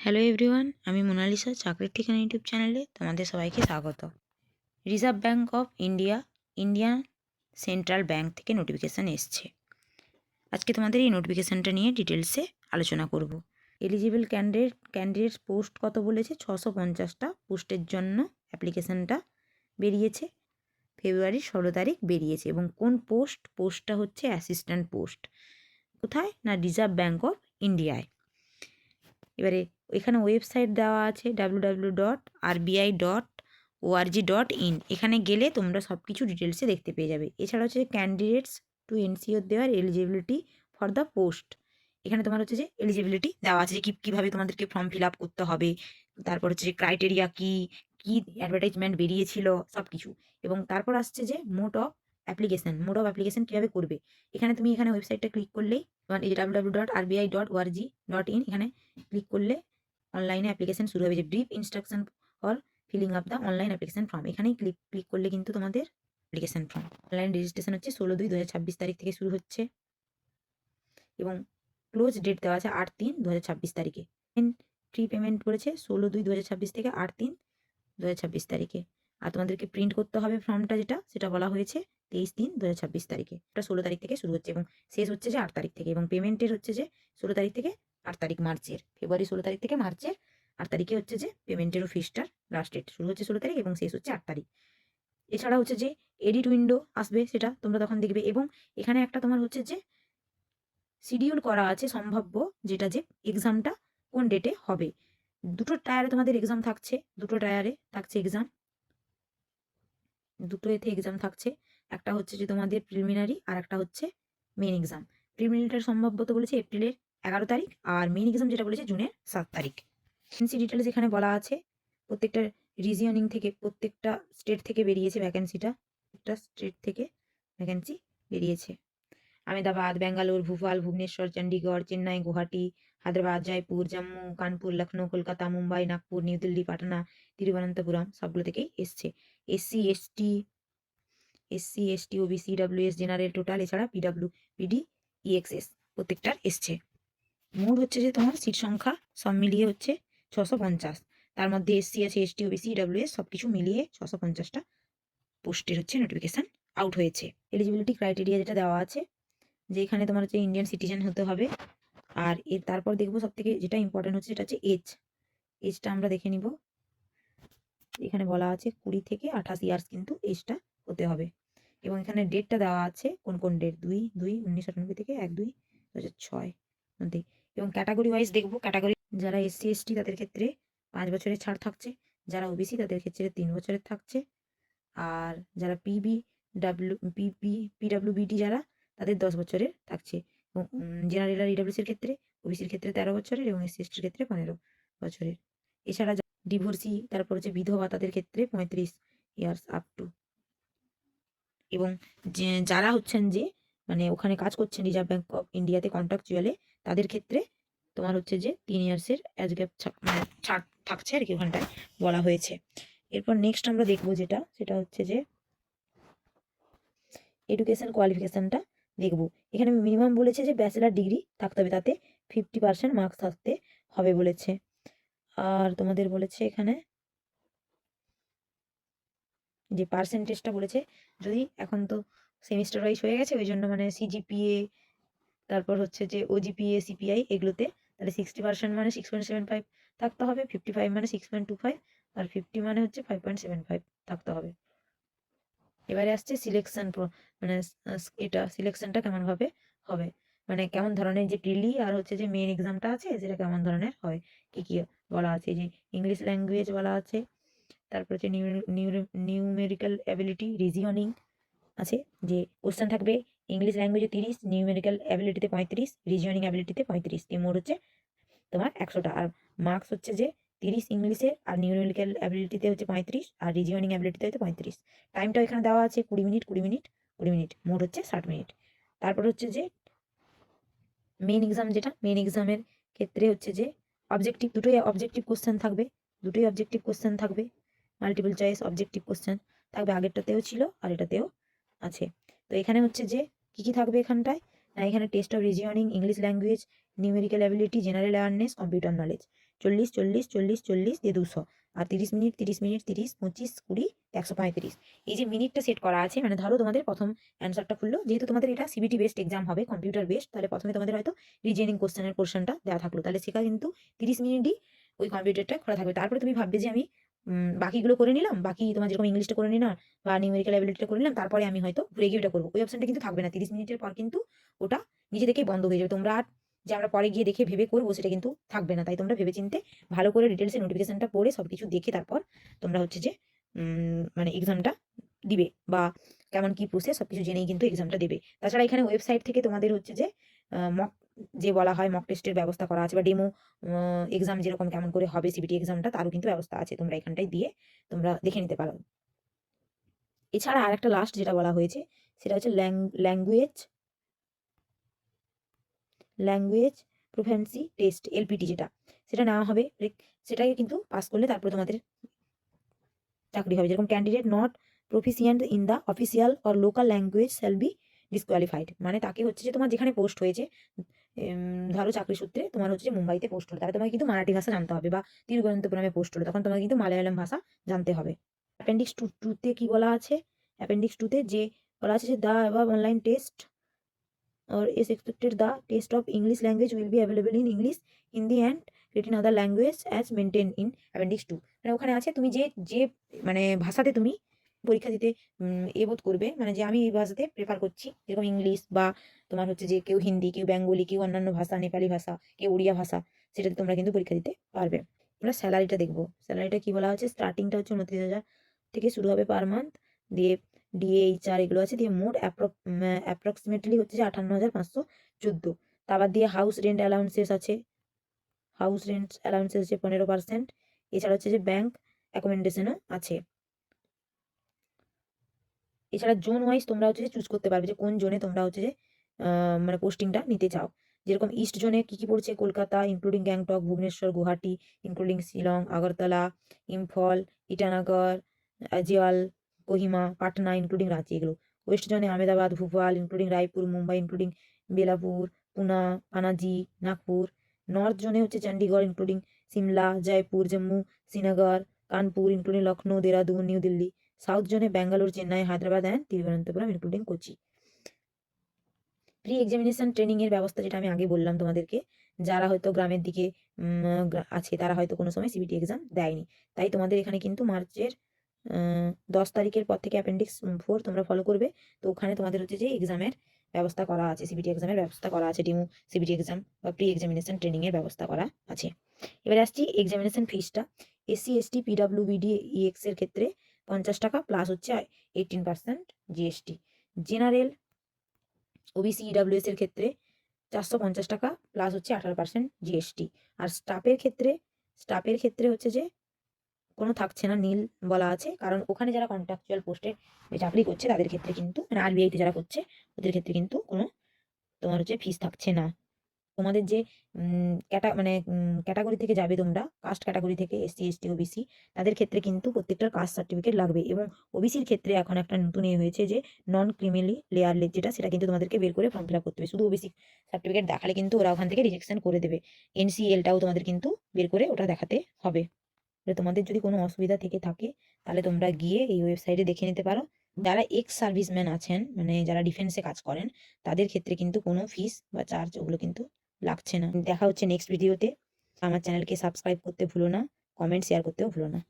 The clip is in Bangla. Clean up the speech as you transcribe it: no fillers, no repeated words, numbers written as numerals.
হ্যালো এভরিওয়ান, আমি মোনালিসা চাকরির ঠিকানা ইউটিউব চ্যানেলে তোমাদের সবাইকে স্বাগত। Reserve bank of India, Indian central bank থেকে নোটিফিকেশান এসছে। আজকে তোমাদের এই নোটিফিকেশানটা নিয়ে ডিটেলসে আলোচনা করব। এলিজিবল ক্যান্ডিডেটস পোস্ট কত বলেছে? 650টা পোস্টের জন্য অ্যাপ্লিকেশানটা বেরিয়েছে। ফেব্রুয়ারি 16 তারিখ বেরিয়েছে। এবং কোন পোস্টটা হচ্ছে অ্যাসিস্ট্যান্ট পোস্ট। কোথায় না? রিজার্ভ ব্যাঙ্ক অফ ইন্ডিয়ায়। এবারে এখানে ওয়েবসাইট দেওয়া আছে www.rbi.org.in। এখানে গেলে তোমরা সব কিছু ডিটেলসে দেখতে পেয়ে যাবে। এছাড়া হচ্ছে ক্যান্ডিডেটস টু এনসিওর দেওয়ার এলিজিবিলিটি ফর দ্য পোস্ট। এখানে তোমার হচ্ছে যে এলিজিবিলিটি দেওয়া আছে যে কীভাবে তোমাদেরকে ফর্ম ফিল আপ করতে হবে, তারপর হচ্ছে যে ক্রাইটেরিয়া কী কী অ্যাডভার্টাইজমেন্ট বেরিয়েছিল সব কিছু। এবং তারপর আসছে যে মোড অফ অ্যাপ্লিকেশন কীভাবে করবে। এখানে ওয়েবসাইটটা ক্লিক করলেই এই যে www.rbi.org.in এখানে ক্লিক করলে অনলাইনে অ্যাপ্লিকেশন শুরু হবে। যে brief instruction for filling up the online application form, এখানেই ক্লিক করলে কিন্তু তোমাদের অ্যাপ্লিকেশন ফর্ম অনলাইন রেজিস্ট্রেশন হচ্ছে 16/2/2026 তারিখ থেকে শুরু হচ্ছে এবং ক্লোজ ডেট দেওয়া আছে 8/3/2026 তারিখে। ফ্রি পেমেন্ট করেছে 16/2/2026 থেকে 8/3/2026 তারিখে। আর তোমাদেরকে প্রিন্ট করতে হবে ফর্মটা, সেটা বলা হয়েছে 23/3/2026 তারিখে। এটা 16 তারিখ থেকে শুরু হচ্ছে এবং শেষ হচ্ছে যে 8 তারিখ থেকে। এবং পেমেন্টের হচ্ছে যে 16 তারিখ থেকে 8 তারিখ মার্চের, ফেব্রুয়ারি 16 তারিখ থেকে মার্চের 8 তারিখে হচ্ছে যে পেমেন্টেরও ফিসটার লাস্ট ডেট। শুরু হচ্ছে 16 তারিখ এবং শেষ হচ্ছে 8 তারিখ। এছাড়া হচ্ছে যে এডিট উইন্ডো আসবে, সেটা তোমরা তখন দেখবে। এবং এখানে একটা তোমার হচ্ছে যে শিডিউল করা আছে সম্ভাব্য, যেটা যে এক্সামটা কোন ডেটে হবে। দুটো টায়ারে তোমাদের এক্সাম থাকছে, এক্সাম থাকছে। একটা হচ্ছে যে তোমাদের প্রিলিমিনারি আর একটা হচ্ছে মেন এক্সাম। প্রিলিমিনারিটার সম্ভবত বলেছে এপ্রিলের 11 তারিখ আর মেন এক্সাম যেটা বলেছে জুনের 7 তারিখ। ভ্যাকেন্সি ডিটেলস এখানে বলা আছে। প্রত্যেকটা রিজিয়নিং থেকে, প্রত্যেকটা স্টেট থেকে বেরিয়েছে ভ্যাকেন্সিটা। একটা স্টেট থেকে ভ্যাকেন্সি বেরিয়েছে। আহমেদাবাদ, ব্যাঙ্গালোর, ভোপাল, ভুবনেশ্বর, চণ্ডীগড়, চেন্নাই, গুয়াহাটি, হায়দ্রাবাদ, জয়পুর, জম্মু, কানপুর, লখনৌ, কলকাতা, মুম্বাই, নাগপুর, নিউ দিল্লি, পাটনা, তিরুবনন্তপুরম সবগুলো থেকেই এসছে। SC ST OBC EWS general total, এছাড়া পিডাব্লিউ পিডি ইএক্সএস প্রত্যেকটার এসছে। মোট হচ্ছে যে তোমার সিট সংখ্যা সব মিলিয়ে হচ্ছে 650। তার মধ্যে এসসি আছে, এসটি ওবিসি ডাব্লিউএস সব কিছু মিলিয়ে 650টা পোস্টের হচ্ছে নোটিফিকেশান আউট হয়েছে। এলিজিবিলিটি ক্রাইটেরিয়া যেটা দেওয়া আছে যে এখানে তোমার হচ্ছে ইন্ডিয়ান সিটিজেন হতে হবে। আর এর তারপর দেখবো সব থেকে যেটা ইম্পর্টেন্ট হচ্ছে সেটা হচ্ছে এজটা আমরা দেখে নিব। এখানে বলা আছে 20 থেকে 28 ইয়ার্স কিন্তু এজটা হতে হবে। এবং এখানে ডেটটা দেওয়া আছে কোন ডেট, 2/2/1998 থেকে 1/2/2006 মধ্যে। এবং ক্যাটাগরি ওয়াইজ দেখবো। ক্যাটাগরি যারা এসসি এসটি তাদের ক্ষেত্রে 5 বছরের ছাড় থাকছে, যারা ওবিসি তাদের ক্ষেত্রে 3 বছরের থাকছে, আর যারা পিডাব্লিউবিডি যারা তাদের 10 বছরের থাকছে। এবং জেনারেল আর ইডাব্লিউসির ক্ষেত্রে, ওবিসির ক্ষেত্রে 13 বছরের এবং এসসি এসটির ক্ষেত্রে 15 বছরের। এছাড়া ডিভোর্সি, তারপর হচ্ছে বিধবা, তাদের ক্ষেত্রে 35 ইয়ার্স আপ টু। এবং যারা হচ্ছেন যে মানে ওখানে কাজ করছেন রিজার্ভ ব্যাঙ্ক অফ ইন্ডিয়াতে কন্ট্রাকচুয়ালে, তাদের ক্ষেত্রে তোমার হচ্ছে যে 3 ইয়ার্সের এজ গ্যাপ মানে ছাড় থাকছে আর কি, ওখানটায় বলা হয়েছে। এরপর নেক্সট আমরা দেখবো সেটা হচ্ছে যে এডুকেশন কোয়ালিফিকেশানটা দেখবো। এখানে মিনিমাম বলেছে যে ব্যাচেলার ডিগ্রি থাকতে হবে, তাতে 50% মার্কস থাকতে হবে বলেছে। আর তোমাদের বলেছে এখানে যে পার্সেন্টেজটা বলেছে, যদি এখন তো সেমিস্টার ওয়াইজ হয়ে গেছে ওই জন্য মানে সিজিপিএ, তারপর হচ্ছে যে ওজিপিএ, সিপিআই এগুলোতে তাহলে 60% মানে 6.75 থাকতে হবে, 55 মানে 6.25, আর 50 মানে হচ্ছে 5.75 থাকতে হবে। এবারে আসছে সিলেকশন, মানে এটা সিলেকশনটা কেমনভাবে হবে, মানে কেমন ধরনের যে প্রিলি আর হচ্ছে যে মেন এক্সামটা আছে সেটা কেমন ধরনের হয়, কি বলা আছে। যে ইংলিশ ল্যাঙ্গুয়েজ বলা আছে, তারপর হচ্ছে নিউমেরিক্যাল অ্যাবিলিটি, রিজনিং আছে। যে কোশ্চেন থাকবে ইংলিশ ল্যাঙ্গুয়েজে 30, নিউমেরিক্যাল অ্যাবিলিটিতে 35, রিজনিং অ্যাবিলিটিতে 35, মোট হচ্ছে তোমার 100টা। আর মার্কস হচ্ছে যে 30 ইংলিশে, আর নিউমেরিক্যাল অ্যাবিলিটিতে হচ্ছে 35, আর রিজনিং অ্যাবিলিটিতে হচ্ছে 35। টাইমটা এখানে দেওয়া আছে 20 মিনিট, মোট হচ্ছে 60 মিনিট। তারপর হচ্ছে যে মেন এক্সাম, যেটা মেন এক্সামের ক্ষেত্রে হচ্ছে যে দুটোই অবজেক্টিভ কোশ্চেন থাকবে, মাল্টিপল চয়েস অবজেক্টিভ কোশ্চেন থাকবে। আগেরটাতেও ছিল আর এটাতেও আছে। তো এখানে হচ্ছে যে কি থাকবে এখানটায় না, এখানে test of reasoning, English language, numerical ability, general awareness, computer knowledge, 40 40 40 40 দিয়ে 200, আর 30 মিনিট 30 মিনিট 30 25 20 135। এই যে মিনিটটা সেট করা আছে, মানে ধরো তোমাদের প্রথম অ্যান্সারটা খুললো, যেহেতু তোমাদের এটা সিবিটি বেসড এক্সাম হবে, কম্পিউটার বেসড, তাহলে প্রথমে তোমাদের হয়তো রিজনিং কোশ্চেনের পোর্শনটা দেওয়া থাকলো, তাহলে সেটা কিন্তু 30 মিনিটই ওই কম্পিউটারটা খোলা থাকবে। তারপরে তুমি ভাববে যে আমি বাকিগুলো করে নিলাম, বাকি তোমার যেরকম ইংলিশটা করে নিলাম বা নিউমেরিক্যাল অ্যাবিলিটিটা করে নিলাম, তারপরে আমি হয়তো ঘুরে গিয়ে ওটা করবো, ওই অপশনটা কিন্তু থাকবে না। 30 মিনিটের পর কিন্তু ওটা নিজে থেকেই বন্ধ হয়ে যাবে। তোমরা আর যে আমরা পরে গিয়ে দেখে ভেবে করবো সেটা কিন্তু থাকবে না। তাই তোমরা ভেবে চিন্তে ভালো করে ডিটেলসে নোটিফিকেশনটা পড়ে সবকিছু দেখে তারপর তোমরা হচ্ছে যে মানে এক্সামটা দিবে, বা কেমন কি প্রসেস সবকিছু জেনেই কিন্তু এক্সামটা দেবে। তাছাড়া এখানে ওয়েবসাইট থেকে তোমাদের হচ্ছে যে মক যে বলা হয় মক টেস্টের ব্যবস্থা করা আছে, বা ডেমো এক্সাম যেরকম কেমন করে হবে সিবিটি এক্সামটা, তারও কিন্তু ব্যবস্থা আছে, তোমরা এখানটায় দিয়ে তোমরা দেখে নিতে পারো। এছাড়া আর একটা লাস্ট যেটা বলা হয়েছে সেটা হচ্ছে ল্যাঙ্গুয়েজ ল্যাঙ্গুয়েজ প্রোফিসিয়েন্সি টেস্ট, এলপিটি, যেটা সেটা নেওয়া হবে। সেটাকে কিন্তু পাস করলে তারপরে তোমাদের চাকরি হবে। যেরকম candidate not proficient in the official or local language shall be disqualified. মানে তাকে হচ্ছে যে তোমার যেখানে পোস্ট হয়েছে, ধরো চাকরি সূত্রে তোমার হচ্ছে যে মুম্বাইতে পোস্ট হলো, তাহলে তোমাকে কিন্তু মারাঠি ভাষা জানতে হবে, বা তিরুবনন্তপুরমে পোস্ট হলো তখন তোমাকে কিন্তু মালায়ালাম ভাষা জানতে হবে। অ্যাপেন্ডিক্স টুতে কি বলা আছে? অ্যাপেন্ডিক্স টুতে যে বলা আছে যে the above online test or is expected the test of English language will be available in English, Hindi and written other language as maintained in appendix 2। মানে ওখানে আছে তুমি যে যে মানে ভাষাতে তুমি পরীক্ষা দিতে বোধ করবে, মানে যে আমি এই ভাষাতে প্রেফার করছি, যেরকম ইংলিশ, বা তোমার হচ্ছে যে কেউ হিন্দি, কেউ বেঙ্গলি, কেউ অন্যান্য ভাষা, নেপালি ভাষা, কেউ উড়িয়া ভাষা, সেটাতে তোমরা কিন্তু পরীক্ষা দিতে পারবে। আমরা স্যালারিটা দেখবো। স্যালারিটা কি বলা হচ্ছে? স্টার্টিংটা হচ্ছে 29,000 থেকে শুরু হবে পার মান্থ, দিয়ে ডিএইচআর এগুলো আছে, দিয়ে মোট অ্যাপ্রক্সিমেটলি হচ্ছে যে 58,514। তারপর দিয়ে হাউস রেন্ট অ্যালাউন্সেস আছে, হাউস রেন্ট অ্যালাউন্সেস হচ্ছে 15%। এছাড়া হচ্ছে যে ব্যাংক অ্যাকোমোডেশনও আছে। এছাড়া জোন ওয়াইজ তোমরা হচ্ছে যে চুজ করতে পারবে যে কোন জোনে তোমরা হচ্ছে যে মানে পোস্টিংটা নিতে চাও। যেরকম ইস্ট জোনে কি কি পড়ছে? Kolkata including Gangtok, Bhubaneswar, Guwahati including Shillong, Agartala, Imphal, Itanagar, Aizawl, Kohima, Patna including Ranchi, এগুলো। ওয়েস্ট জোনে Ahmedabad, Bhopal including Raipur, Mumbai including Belapur, Pune, Panaji, Nagpur. North জোনে হচ্ছে Chandigarh including Shimla, Jaipur, Jammu, Srinagar, Kanpur including Lucknow, Dehradun, New Delhi. South জোনে Bangalore, Chennai, Hyderabad and Thiruvananthapuram including Kochi. Pre examination training এর ব্যবস্থা যেটা আমি আগে বললাম তোমাদেরকে, যারা হয়তো গ্রামের দিকে আছে, তারা হয়তো কোনো সময় সিবিটি এক্সাম দেয়নি, তাই তোমাদের এখানে কিন্তু মার্চের 10 তারিখের পর থেকে অ্যাপেন্ডিক্স 4 তোমরা ফলো করবে। তো ওখানে তোমাদের হচ্ছে যে এক্সামের ব্যবস্থা করা আছে, সিবিটি এক্সামের ব্যবস্থা করা আছে, ডেমো সিবিটি এক্সাম বা প্রি এক্সামিনেশন ট্রেনিং এর ব্যবস্থা করা আছে। এবারে আসছি এক্সামিনেশন ফিসটা। এসসি এসটি পিডাব্লিউবিডি ইএক্স এর ক্ষেত্রে 50 টাকা প্লাস হচ্ছে 18% জিএসটি। জেনারেল ওবিসি ইডাব্লিউএস এর ক্ষেত্রে 450 টাকা প্লাস হচ্ছে 18% জিএসটি। আর স্টাফের ক্ষেত্রে হচ্ছে যে কোনো থাকছে না, নীল বলা আছে, কারণ ওখানে যারা কন্ট্রাকচুয়াল পোস্টে চাকরি করছে তাদের ক্ষেত্রে কিন্তু, মানে আরবিআইতে যারা করছে ওদের ক্ষেত্রে কিন্তু কোনো তোমার হচ্ছে ফিস থাকছে না। তোমাদের যে মানে ক্যাটাগরি থেকে যাবে তোমরা, কাস্ট ক্যাটাগরি থেকে, এসসি এসটি ওবিসি, তাদের ক্ষেত্রে কিন্তু প্রত্যেকটার কাস্ট সার্টিফিকেট লাগবে। এবং ওবিসির ক্ষেত্রে এখন একটা নতুন হয়েছে যে নন ক্রিমিনালি লেয়ারলেস, সেটা কিন্তু তোমাদেরকে বের করে ফর্ম ফিল আপ করতে হবে। শুধু ওবিসি সার্টিফিকেট দেখালে কিন্তু ওরা ওখান থেকে রিজেকশন করে দেবে। এনসিএলটাও তোমাদের কিন্তু বের করে ওটা দেখাতে হবে। তোমাদের যদি কোনো অসুবিধা থেকে থাকে তাহলে তোমরা গিয়ে এই ওয়েবসাইটে দেখে নিতে পারো। যারা এক্স সার্ভিসম্যান আছেন, মানে যারা ডিফেন্সে কাজ করেন, তাদের ক্ষেত্রে কিন্তু কোনো ফিস বা চার্জ ওগুলো কিন্তু লাগছে না। দেখা হচ্ছে নেক্সট ভিডিওতে। আমার চ্যানেলকে সাবস্ক্রাইব করতে ভুলো না, কমেন্ট শেয়ার করতেও ভুলো না।